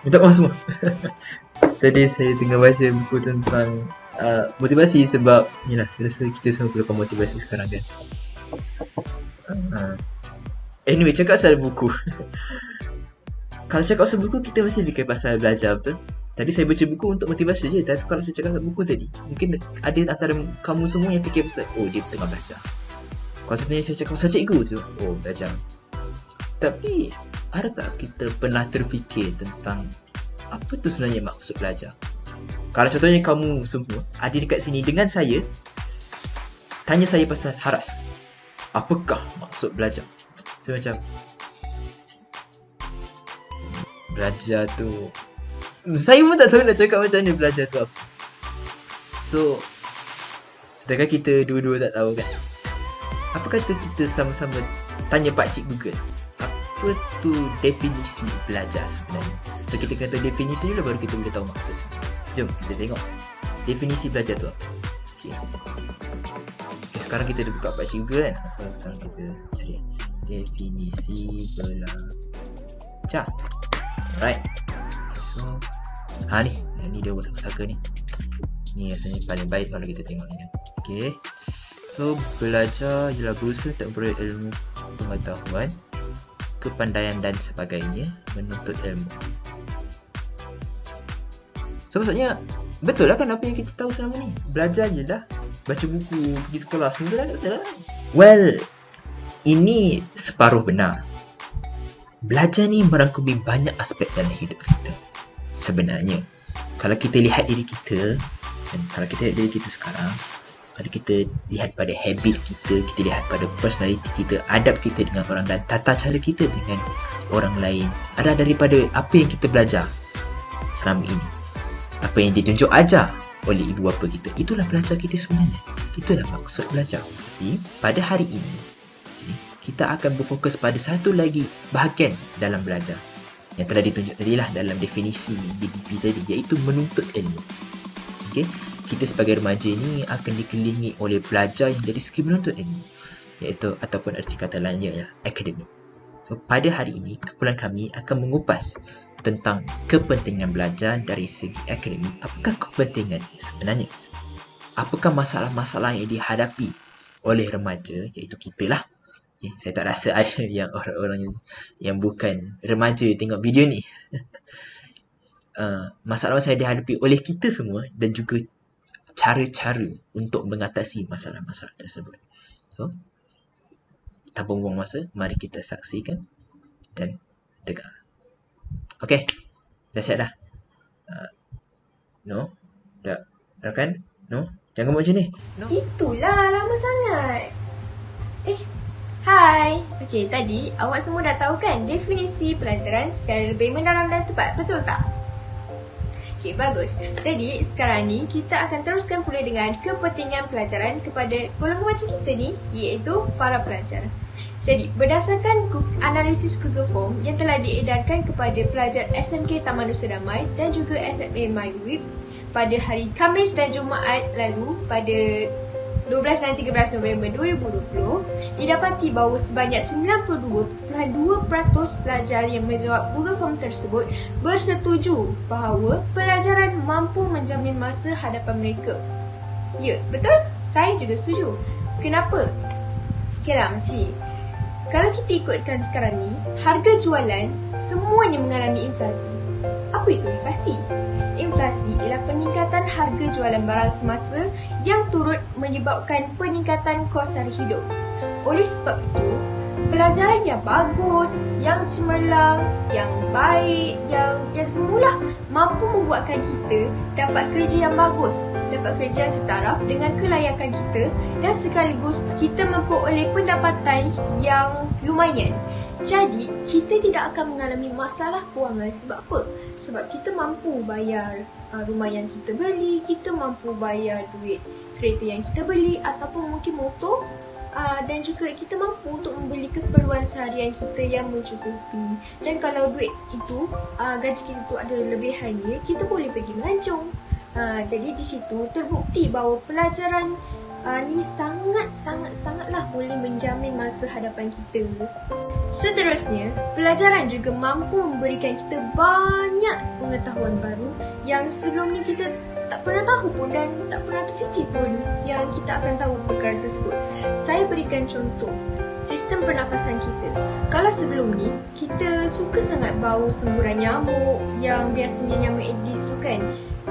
Minta maaf semua. Tadi saya tengah baca buku tentang motivasi sebab inilah saya rasa kita semua perlukan motivasi sekarang kan. Anyway, cakap pasal buku. Kalau cakap pasal buku, kita mesti fikir pasal belajar, betul? Tadi saya baca buku untuk motivasi je, tapi kalau saya cakap pasal buku tadi, mungkin ada antara kamu semua yang fikir pasal, oh dia tengah belajar. Kalau contohnya saya cakap pasal cikgu tu, oh belajar. Tapi, ada tak kita pernah terfikir tentang apa tu sebenarnya maksud belajar? Kalau contohnya kamu semua ada dekat sini dengan saya, tanya saya pasal Haras, apakah maksud belajar? Saya macam, belajar tu, saya pun tak tahu nak cakap macam mana belajar tu apa. So, sedangkan kita dua-dua tak tahu kan, apa kata kita sama-sama tanya pakcik Google, apa tu definisi belajar sebenarnya? So kita kata definisi dulu baru kita boleh tahu maksud. Jom kita tengok definisi belajar tu apa. Okay, sekarang kita dah buka pakcik Google kan. So sekarang kita cari definisi belajar. Alright. So ni dia pusaka ni. Ni rasanya paling baik kalau kita tengok ni kan. Okay. So belajar ialah berusaha untuk memperoleh ilmu, pengetahuan, kepandaian dan sebagainya, menuntut ilmu. So maksudnya betul lah kan apa yang kita tahu selama ni? Belajar je lah, baca buku, pergi sekolah, semua dah betul lah. Well, ini separuh benar. Belajar ni merangkumi banyak aspek dalam hidup kita. Sebenarnya, kalau kita lihat diri kita, dan kalau kita lihat diri kita sekarang, kalau kita lihat pada habit kita, kita lihat pada personality kita, adab kita dengan orang dan tata cara kita dengan orang lain, ada daripada apa yang kita belajar selama ini, apa yang ditunjuk ajar oleh ibu bapa kita. Itulah belajar kita sebenarnya. Itulah maksud belajar. Tapi pada hari ini kita akan berfokus pada satu lagi bahagian dalam belajar yang telah ditunjuk tadilah dalam definisi DDP tadi, iaitu menuntut ilmu. Okay? Kita sebagai remaja ini akan dikelilingi oleh belajar yang dari segi menuntut ilmu, iaitu ataupun arti kata lainnya akademik. So pada hari ini kumpulan kami akan mengupas tentang kepentingan belajar dari segi akademik. Apakah kepentingan sebenarnya? Apakah masalah-masalah yang dihadapi oleh remaja, iaitu kita lah. Okay, saya tak rasa ada yang orang-orang yang bukan remaja tengok video ni. Masalah-masalah yang dihadapi oleh kita semua dan juga cara-cara untuk mengatasi masalah-masalah tersebut. So, tanpa buang masa, mari kita saksikan dan dengar. Okay, dah siap dah? No? Dah kan? No? Jangan buat macam ni. No? Itulah lama sangat. Hai. Okay, tadi awak semua dah tahu kan definisi pelajaran secara lebih mendalam dan tepat, betul tak? Okay, bagus. Jadi, sekarang ni kita akan teruskan pula dengan kepentingan pelajaran kepada golongan macam kita ni, iaitu para pelajar. Jadi, berdasarkan analisis Google Form yang telah diedarkan kepada pelajar SMK Taman Nusa Damai dan juga SMA MyWib pada hari Khamis dan Jumaat lalu pada 12 dan 13 November 2020, didapati bahawa sebanyak 92.2% pelajar yang menjawab Google Form tersebut bersetuju bahawa pelajaran mampu menjamin masa hadapan mereka. Ya, betul? Saya juga setuju. Kenapa? Okeylah, makcik. Kalau kita ikutkan sekarang ni, harga jualan semuanya mengalami inflasi. Apa itu inflasi? Inflasi ialah peningkatan harga jualan barang semasa yang turut menyebabkan peningkatan kos sara hidup. Oleh sebab itu, pelajaran yang bagus, yang cemerlang, yang baik, yang semualah mampu membuatkan kita dapat kerja yang bagus, dapat kerja yang setaraf dengan kelayakan kita dan sekaligus kita memperoleh pendapatan yang lumayan. Jadi, kita tidak akan mengalami masalah kewangan. Sebab apa? Sebab kita mampu bayar rumah yang kita beli, kita mampu bayar duit kereta yang kita beli ataupun mungkin motor, dan juga kita mampu untuk membeli keperluan seharian kita yang mencukupi. Dan kalau duit itu, gaji kita tu ada lebihannya, kita boleh pergi melancong. Jadi di situ terbukti bahawa pelajaran ni sangatlah boleh menjamin masa hadapan kita. Seterusnya, pelajaran juga mampu memberikan kita banyak pengetahuan baru yang sebelum ni kita tak pernah tahu pun dan tak pernah terfikir pun yang kita akan tahu perkara tersebut. Saya berikan contoh, sistem pernafasan kita. Kalau sebelum ni, kita suka sangat bau semburan nyamuk yang biasanya nyamuk Aedes tu kan.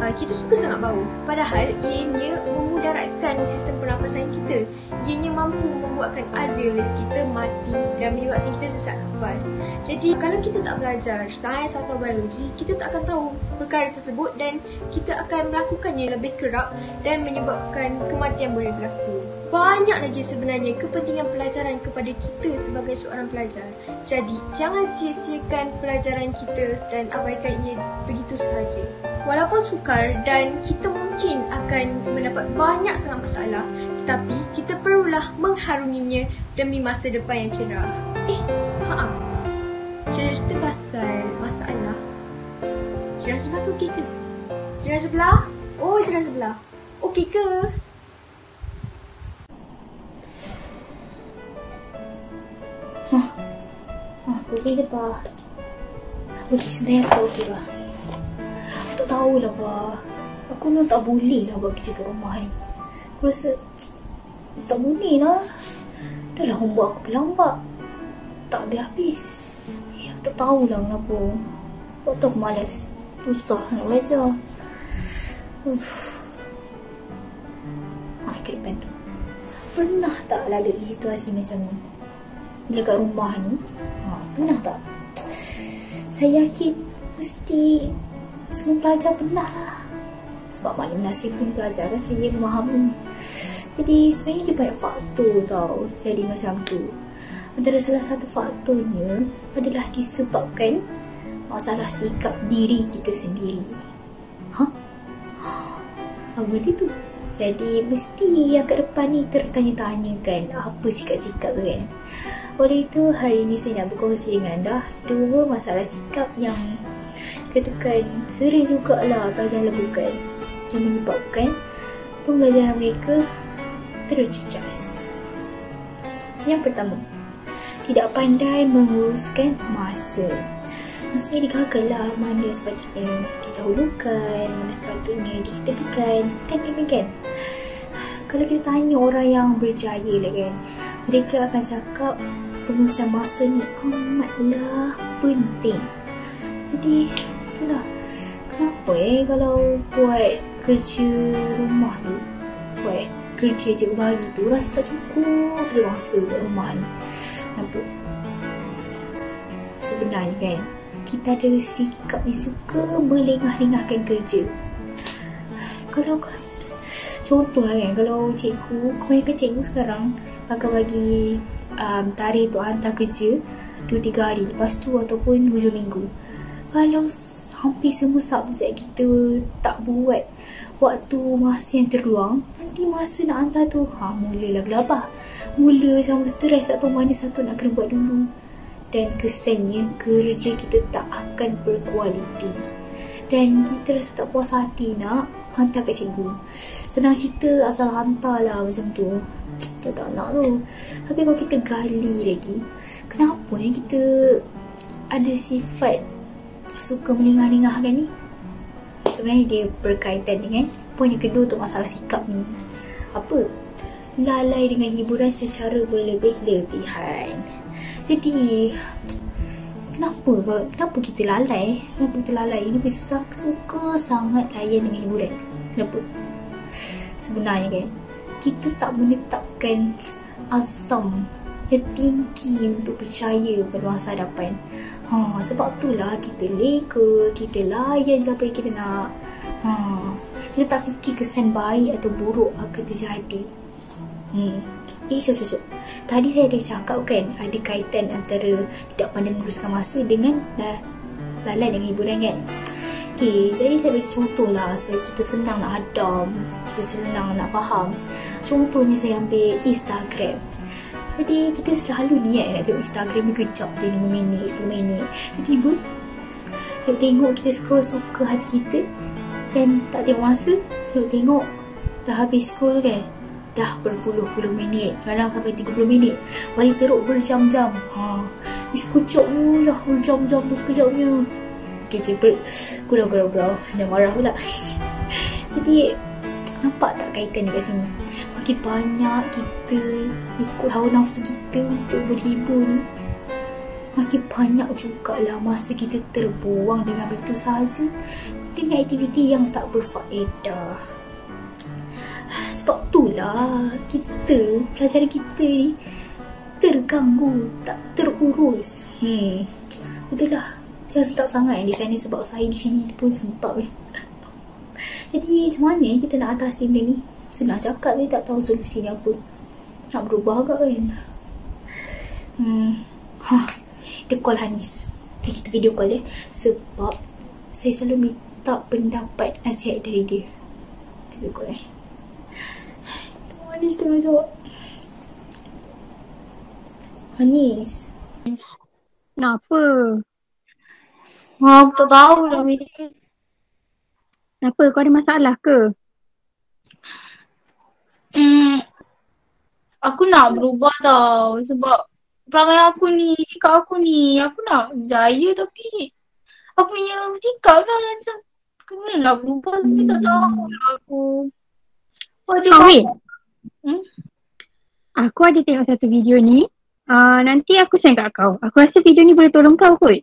Kita suka sangat bau. Padahal ianya memudaratkan sistem pernafasan kita. Ianya mampu membuatkan alveolus kita mati dan menyebabkan kita sesak nafas. Jadi kalau kita tak belajar sains atau biologi, kita tak akan tahu perkara tersebut dan kita akan melakukannya lebih kerap dan menyebabkan kematian boleh berlaku. Banyak lagi sebenarnya kepentingan pelajaran kepada kita sebagai seorang pelajar. Jadi, jangan sia-siakan pelajaran kita dan abaikan ia begitu sahaja. Walaupun sukar dan kita mungkin akan mendapat banyak sangat masalah, tetapi kita perlulah mengharunginya demi masa depan yang cerah. Cerita pasal masalah. Jiran sebelah tu okey ke? Jiran sebelah? Oh, jiran sebelah. Okey ke? Boleh je, Pak. Boleh sebenarnya tak okey, Pak. Aku tak tahulah, Pak. Aku memang tak boleh lah buat kerja kat rumah ni. Aku rasa tak boleh lah. Dah lah homework aku berlambat. Tak habis-habis. Aku tak tahulah kenapa. Waktu aku malas. Susah nak belajar. Ke depan tu. Pernah tak lalui situasi macam ni? Bila kat rumah ni, pernah tak? Saya yakin mesti semua pelajar pernah lah. Sebab maknanya saya pun pelajar kan, saya memahami. Jadi sebenarnya dia banyak faktor tau jadi macam tu. Antara salah satu faktornya adalah disebabkan masalah sikap diri kita sendiri. Apa dia tu? Jadi mesti yang kat depan ni tertanya-tanya kan, apa sikap-sikap tu kan. Oleh itu, hari ini saya nak berkongsi dengan anda 2 masalah sikap yang dikatakan sering jugalah pelajar lakukan yang menyebabkan pembelajaran mereka terjejas. Yang pertama, tidak pandai menguruskan masa. Maksudnya digagal lah mana sepatutnya didahulukan, mana sepatutnya diketepikan. Kan? Kalau kita tanya orang yang berjaya lah kan, mereka akan cakap pengurusan masa ni amatlah penting. Jadi itulah kenapa kalau buat kerja rumah tu, buat kerja cikgu bagi tu rasa tak cukup je masa kat rumah ni. Kenapa? Sebenarnya kan, kita ada sikap yang suka melengah-lengahkan kerja. Kalau contohlah kan, kalau cikgu, kebanyakan cikgu sekarang akan bagi tarikh untuk hantar kerja 2-3 hari lepas tu ataupun hujung minggu. Kalau hampir semua subjek kita tak buat waktu masa yang terluang, nanti masa nak hantar tu mulalah gelabah, mula sama stres, tak tahu mana satu nak kena buat dulu. Dan kesannya kerja kita tak akan berkualiti dan kita rasa tak puas hati nak hantar kat cikgu. Senang cerita asal hantar lah macam tu, kita tak nak tu. Tapi kalau kita gali lagi, kenapa yang kita ada sifat suka melengah-lengahkan ni? Sebenarnya dia berkaitan dengan poin yang kedua untuk masalah sikap ni. Apa? Lalai dengan hiburan secara berlebih-lebihan. Jadi Kenapa kita lalai? Ini suka sangat layan dengan hiburan. Kenapa? Sebenarnya kan, kita tak menetapkan azam yang tinggi untuk percaya pada masa hadapan. Sebab itulah kita leka, kita layan siapa yang kita nak. Kita tak fikir kesan baik atau buruk akan terjadi. Cocok. Tadi saya ada cakap kan, ada kaitan antara tidak pandai menguruskan masa dengan lalai dengan hiburan kan. Okay, jadi saya bagi contoh lah supaya kita senang nak hadam, kita senang nak faham. Contohnya saya ambil Instagram. Jadi kita selalu niat nak tengok Instagram ni kejap je 5 minit, 10 minit. Tiba-tiba tengok kita scroll suka hati kita dan tak tengok masa, tengok dah habis scroll kan. Dah berpuluh-puluh minit, kadang sampai 30 minit, balik teruk berjam-jam. Sekejapnya lah, jam-jam tu sekejapnya. Kita gurau. Jangan marah pula. Jadi nampak tak kaitan dekat sini? Makin banyak kita ikut hawa nafsu kita untuk berhibur ni, makin banyak jugalah masa kita terbuang dengan begitu sahaja dengan aktiviti yang tak berfaedah. Sebab itulah kita, pelajaran kita ni terganggu, tak terurus. Betul lah. Jangan sentap sangat di sana sebab saya di sini pun sentap ni. Jadi macam mana kita nak atasi benda ni? Senang cakap ni, tak tahu solusi ni apa. Nak berubah agak kan? Kita call Hanis. Kita video call dia. Sebab saya selalu minta pendapat nasihat dari dia. Kita call Hanis tengah jawab. Hanis. Kenapa? Tak tahu lah Min. Kenapa? Kau ada masalah ke? Aku nak berubah tau. Sebab perangai aku ni, sikap aku ni, aku nak berjaya tapi aku punya sikap lah macam kenalah berubah tapi tak tahu lah aku. Wait. Aku ada tengok satu video ni. Nanti aku send kat kau. Aku rasa video ni boleh tolong kau kot.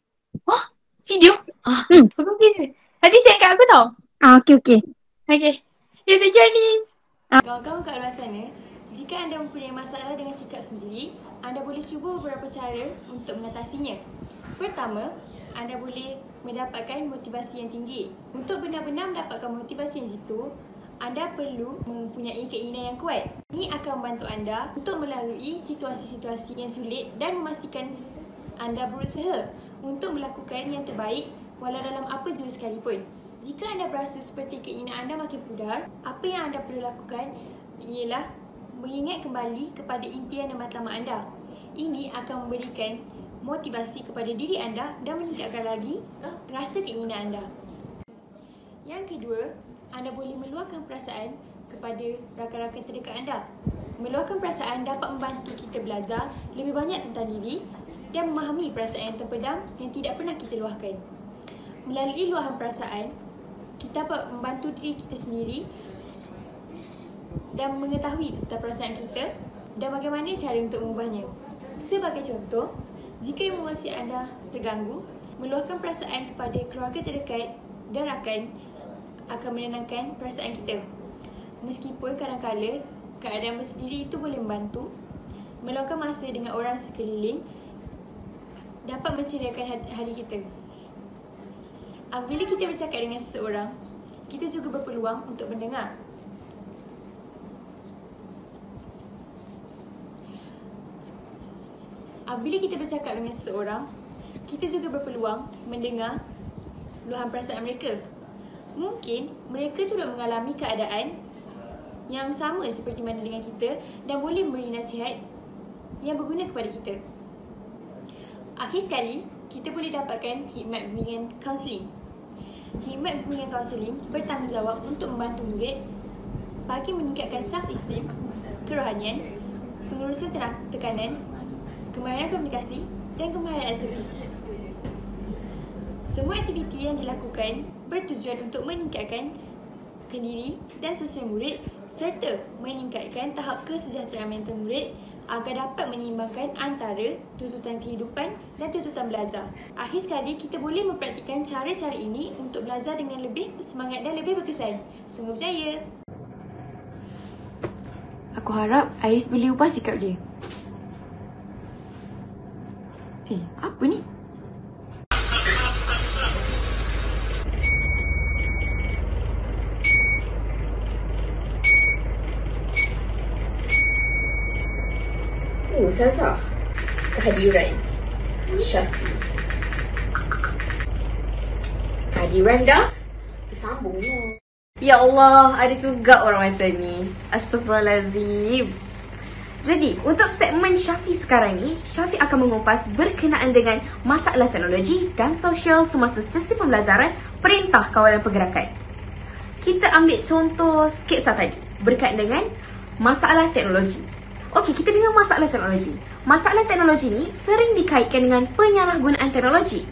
Video? Aku bisa. Nanti send kat aku tau. Okay. Okay. Ya tu Janice. Kawan-kawan kat luar sana, jika anda mempunyai masalah dengan sikap sendiri, anda boleh cuba beberapa cara untuk mengatasinya. Pertama, anda boleh mendapatkan motivasi yang tinggi. Untuk benar-benar mendapatkan motivasi yang jitu, anda perlu mempunyai keinginan yang kuat. Ini akan membantu anda untuk melalui situasi-situasi yang sulit dan memastikan anda berusaha untuk melakukan yang terbaik walau dalam apa jua sekalipun. Jika anda berasa seperti keinginan anda makin pudar, apa yang anda perlu lakukan ialah mengingat kembali kepada impian dan matlamat anda. Ini akan memberikan motivasi kepada diri anda dan meningkatkan lagi rasa keinginan anda. Yang kedua, anda boleh meluahkan perasaan kepada rakan-rakan terdekat anda. Meluahkan perasaan dapat membantu kita belajar lebih banyak tentang diri dan memahami perasaan yang terpendam yang tidak pernah kita luahkan. Melalui luahan perasaan, kita dapat membantu diri kita sendiri dan mengetahui tentang perasaan kita dan bagaimana cara untuk mengubahnya. Sebagai contoh, jika emosi anda terganggu, meluahkan perasaan kepada keluarga terdekat dan rakan akan menenangkan perasaan kita. Meskipun kadang-kala keadaan bersendiri itu boleh membantu, meluangkan masa dengan orang sekeliling dapat menceriakan hari kita. Apabila kita bercakap dengan seseorang, kita juga berpeluang untuk mendengar. Apabila kita bercakap dengan seseorang, kita juga berpeluang mendengar luahan perasaan mereka. Mungkin mereka turut mengalami keadaan yang sama seperti mana dengan kita dan boleh memberi nasihat yang berguna kepada kita. Akhir sekali, kita boleh dapatkan khidmat bimbingan kaunseling. Khidmat bimbingan kaunseling bertanggungjawab untuk membantu murid bagi meningkatkan self-esteem, kerohanian, pengurusan tekanan, kemahiran komunikasi dan kemahiran SOP. Semua aktiviti yang dilakukan bertujuan untuk meningkatkan kendiri dan sosial murid serta meningkatkan tahap kesejahteraan mental murid agar dapat menyeimbangkan antara tuntutan kehidupan dan tuntutan belajar. Akhir sekali, kita boleh mempraktikkan cara-cara ini untuk belajar dengan lebih semangat dan lebih berkesan. Sungguh berjaya! Aku harap Iris boleh ubah sikap dia. Apa ni? Ustazah, kehadiran Syafi. Kehadiran dah tersambung lah. Ya Allah, ada juga orang macam ni. Astaghfirullahalazim. Jadi, untuk segmen Syafi sekarang ni, Syafi akan mengupas berkenaan dengan masalah teknologi dan sosial semasa sesi pembelajaran Perintah Kawalan Pergerakan. Kita ambil contoh sketsa tadi berkait dengan masalah teknologi. Okey, kita dengar masalah teknologi. Masalah teknologi ni sering dikaitkan dengan penyalahgunaan teknologi.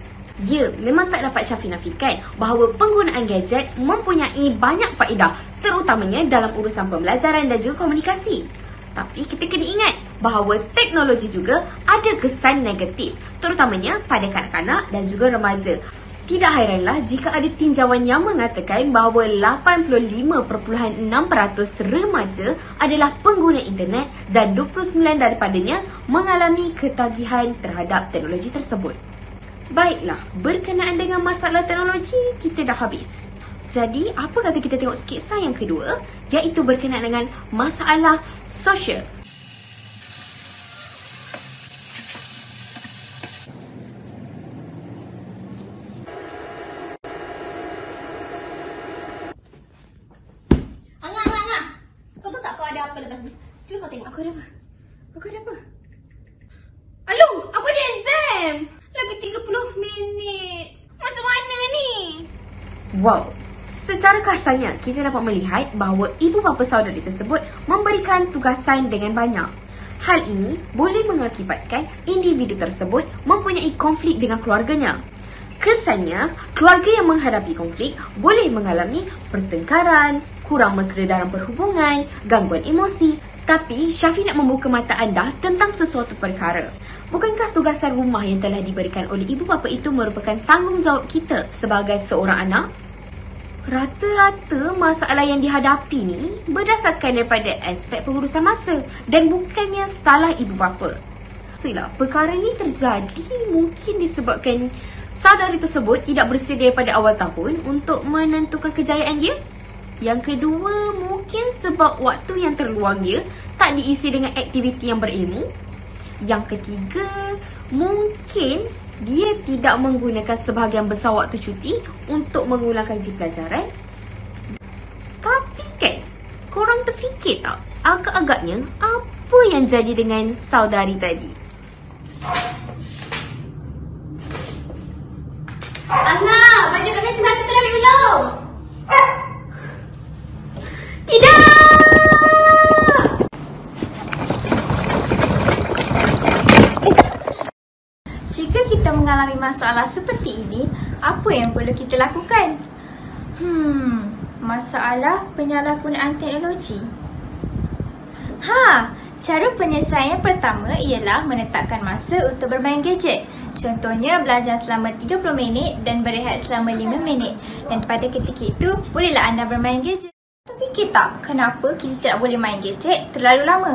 Ya, memang tak dapat Syafi nafikan bahawa penggunaan gadget mempunyai banyak faedah, terutamanya dalam urusan pembelajaran dan juga komunikasi. Tapi kita kena ingat bahawa teknologi juga ada kesan negatif, terutamanya pada kanak-kanak dan juga remaja. Tidak hairanlah jika ada tinjauan yang mengatakan bahawa 85.6% remaja adalah pengguna internet dan 29 daripadanya mengalami ketagihan terhadap teknologi tersebut. Baiklah, berkenaan dengan masalah teknologi, kita dah habis. Jadi, apa kata kita tengok sketsa yang kedua, iaitu berkenaan dengan masalah sosial. Angah. Kau tahu tak kau ada apa lepas ni? Cuba kau tengok. Aku ada apa? Aloh, aku ada exam. Lagi 30 minit. Macam mana ni? Wow, secara kasarnya kita dapat melihat bahawa ibu bapa saudari tersebut memberikan tugasan dengan banyak. Hal ini boleh mengakibatkan individu tersebut mempunyai konflik dengan keluarganya. Kesannya, keluarga yang menghadapi konflik boleh mengalami pertengkaran, kurang mesra dalam perhubungan, gangguan emosi. Tapi Syafi nak membuka mata anda tentang sesuatu perkara. Bukankah tugasan rumah yang telah diberikan oleh ibu bapa itu merupakan tanggungjawab kita sebagai seorang anak? Rata-rata masalah yang dihadapi ni berdasarkan daripada aspek pengurusan masa dan bukannya salah ibu bapa. Silah, perkara ni terjadi mungkin disebabkan saudari tersebut tidak bersedia pada awal tahun untuk menentukan kejayaan dia. Yang kedua, mungkin sebab waktu yang terluang dia tak diisi dengan aktiviti yang berilmu. Yang ketiga, mungkin dia tidak menggunakan sebahagian besar waktu cuti untuk mengulang kaji pelajaran. Tapi kan, korang terfikir tak? Agak-agaknya, apa yang jadi dengan saudari tadi? Angah, baca kat meja nasi telah ambil belum? Tidak! Jika kita mengalami masalah seperti ini, apa yang perlu kita lakukan? Masalah penyalahgunaan teknologi. Cara penyelesaian pertama ialah menetapkan masa untuk bermain gadget. Contohnya belajar selama 30 minit dan berehat selama 5 minit. Dan pada ketika itu, bolehlah anda bermain gadget. Fikir tak kenapa kita tidak boleh main gadget terlalu lama?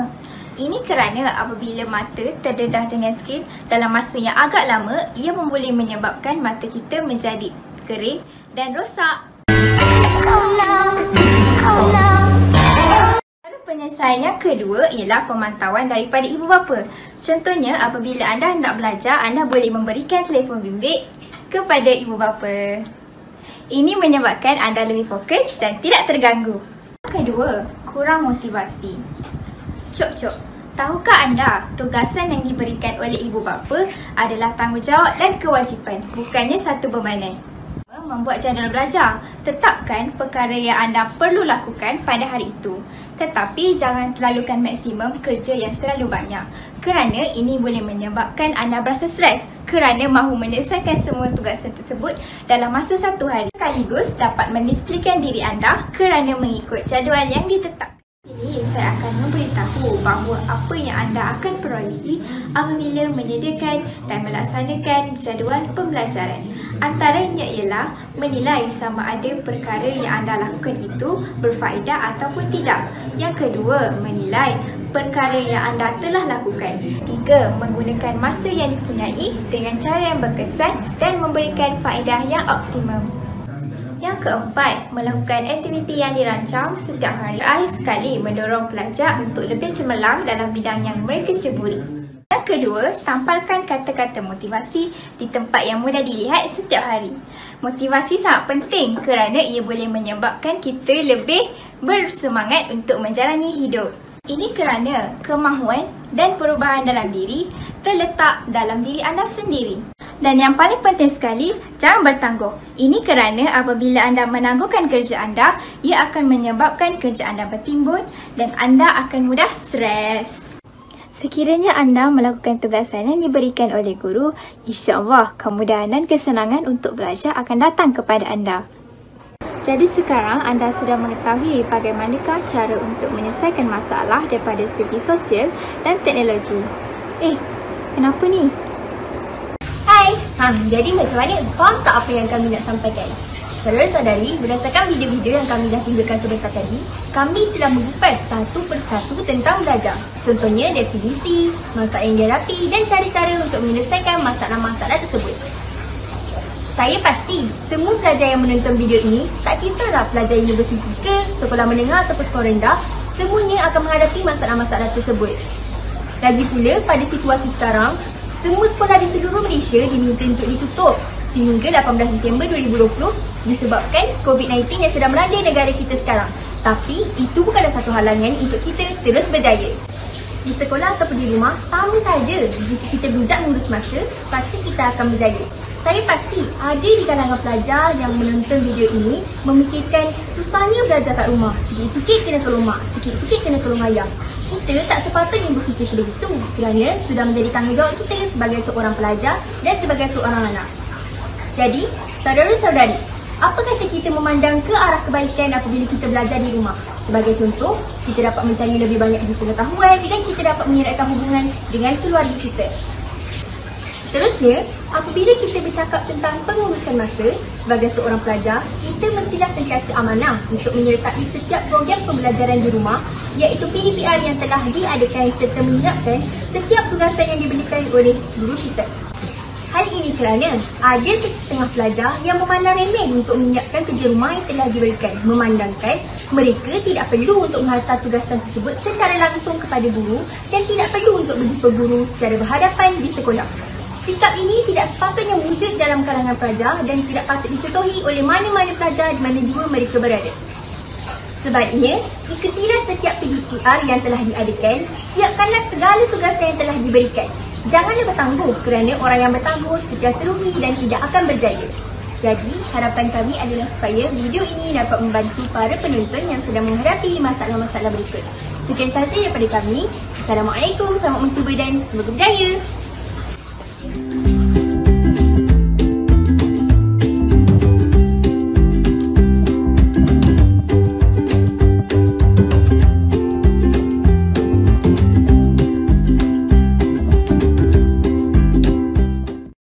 Ini kerana apabila mata terdedah dengan skrin dalam masa yang agak lama, ia boleh menyebabkan mata kita menjadi kering dan rosak. Cara penyelesaian yang kedua ialah pemantauan daripada ibu bapa. Contohnya apabila anda hendak belajar, anda boleh memberikan telefon bimbit kepada ibu bapa. Ini menyebabkan anda lebih fokus dan tidak terganggu. Kedua, kurang motivasi. Cok, tahukah anda tugasan yang diberikan oleh ibu bapa adalah tanggungjawab dan kewajipan, bukannya satu bebanan. Membuat jadual belajar. Tetapkan perkara yang anda perlu lakukan pada hari itu. Tetapi jangan terlalukan maksimum kerja yang terlalu banyak, kerana ini boleh menyebabkan anda berasa stres kerana mahu menyelesaikan semua tugasan tersebut dalam masa satu hari. Sekaligus dapat mendisiplinkan diri anda kerana mengikut jadual yang ditetapkan. Ini saya akan memberitahu bahawa apa yang anda akan perolehi apabila menyediakan dan melaksanakan jadual pembelajaran. Antaranya ialah menilai sama ada perkara yang anda lakukan itu berfaedah ataupun tidak. Yang kedua, menilai perkara yang anda telah lakukan. Tiga, menggunakan masa yang dipunyai dengan cara yang berkesan dan memberikan faedah yang optimum. Yang keempat, melakukan aktiviti yang dirancang setiap hari. Terakhir sekali, mendorong pelajar untuk lebih cemerlang dalam bidang yang mereka ceburi. Yang kedua, tampalkan kata-kata motivasi di tempat yang mudah dilihat setiap hari. Motivasi sangat penting kerana ia boleh menyebabkan kita lebih bersemangat untuk menjalani hidup. Ini kerana kemahuan dan perubahan dalam diri terletak dalam diri anda sendiri. Dan yang paling penting sekali, jangan bertangguh. Ini kerana apabila anda menangguhkan kerja anda, ia akan menyebabkan kerja anda bertimbun dan anda akan mudah stres. Sekiranya anda melakukan tugasan yang diberikan oleh guru, insya-Allah kemudahan dan kesenangan untuk belajar akan datang kepada anda. Jadi sekarang anda sudah mengetahui bagaimanakah cara untuk menyelesaikan masalah daripada segi sosial dan teknologi. Kenapa ni? Hai, jadi macam mana? Faham tak apa yang kami nak sampaikan? Saudara-saudari, berdasarkan video-video yang kami dah tunjukkan sebentar tadi, kami telah mengupas satu persatu tentang belajar. Contohnya definisi, masalah yang dihadapi dan cara-cara untuk menyelesaikan masalah-masalah tersebut. Saya pasti semua pelajar yang menonton video ini, tak kisahlah pelajar universiti ke, sekolah menengah ataupun sekolah rendah, semuanya akan menghadapi masalah-masalah tersebut. Lagi pula, pada situasi sekarang, semua sekolah di seluruh Malaysia diminta untuk ditutup sehingga 18 Disember 2020 disebabkan COVID-19 yang sedang melanda negara kita sekarang. Tapi itu bukanlah satu halangan untuk kita terus berjaya. Di sekolah ataupun di rumah, sama saja. Jika kita bijak mengurus masa, pasti kita akan berjaya. Saya pasti ada di kalangan pelajar yang menonton video ini memikirkan susahnya belajar kat rumah. Sikit-sikit kena ke rumah, sikit-sikit kena ke rumah ayah. Kita tak sepatutnya berfikir sebegitu kerana sudah menjadi tanggungjawab kita sebagai seorang pelajar dan sebagai seorang anak. Jadi, saudara-saudari, apa kata kita memandang ke arah kebaikan apabila kita belajar di rumah? Sebagai contoh, kita dapat mencari lebih banyak pengetahuan dan kita dapat mengeratkan hubungan dengan keluarga kita. Seterusnya, apabila kita bercakap tentang pengurusan masa, sebagai seorang pelajar, kita mestilah sentiasa amanah untuk menyertai setiap program pembelajaran di rumah, iaitu PDPR yang telah diadakan serta menyiapkan setiap tugasan yang diberikan oleh guru kita. Hal ini kerana ada sesetengah pelajar yang memandang remeh untuk menyiapkan kerja rumah yang telah diberikan, memandangkan mereka tidak perlu untuk menghantar tugasan tersebut secara langsung kepada guru dan tidak perlu untuk berjumpa guru secara berhadapan di sekolah. Sikap ini tidak sepatutnya wujud dalam kalangan pelajar dan tidak patut dicontohi oleh mana-mana pelajar di mana jua mereka berada. Sebaliknya, ikutilah setiap PDPR yang telah diadakan, siapkanlah segala tugasan yang telah diberikan. Janganlah bertangguh kerana orang yang bertangguh sentiasa rugi dan tidak akan berjaya. Jadi, harapan kami adalah supaya video ini dapat membantu para penonton yang sedang menghadapi masalah-masalah berikut. Sekian sahaja daripada kami. Assalamualaikum, selamat mencuba dan semoga berjaya.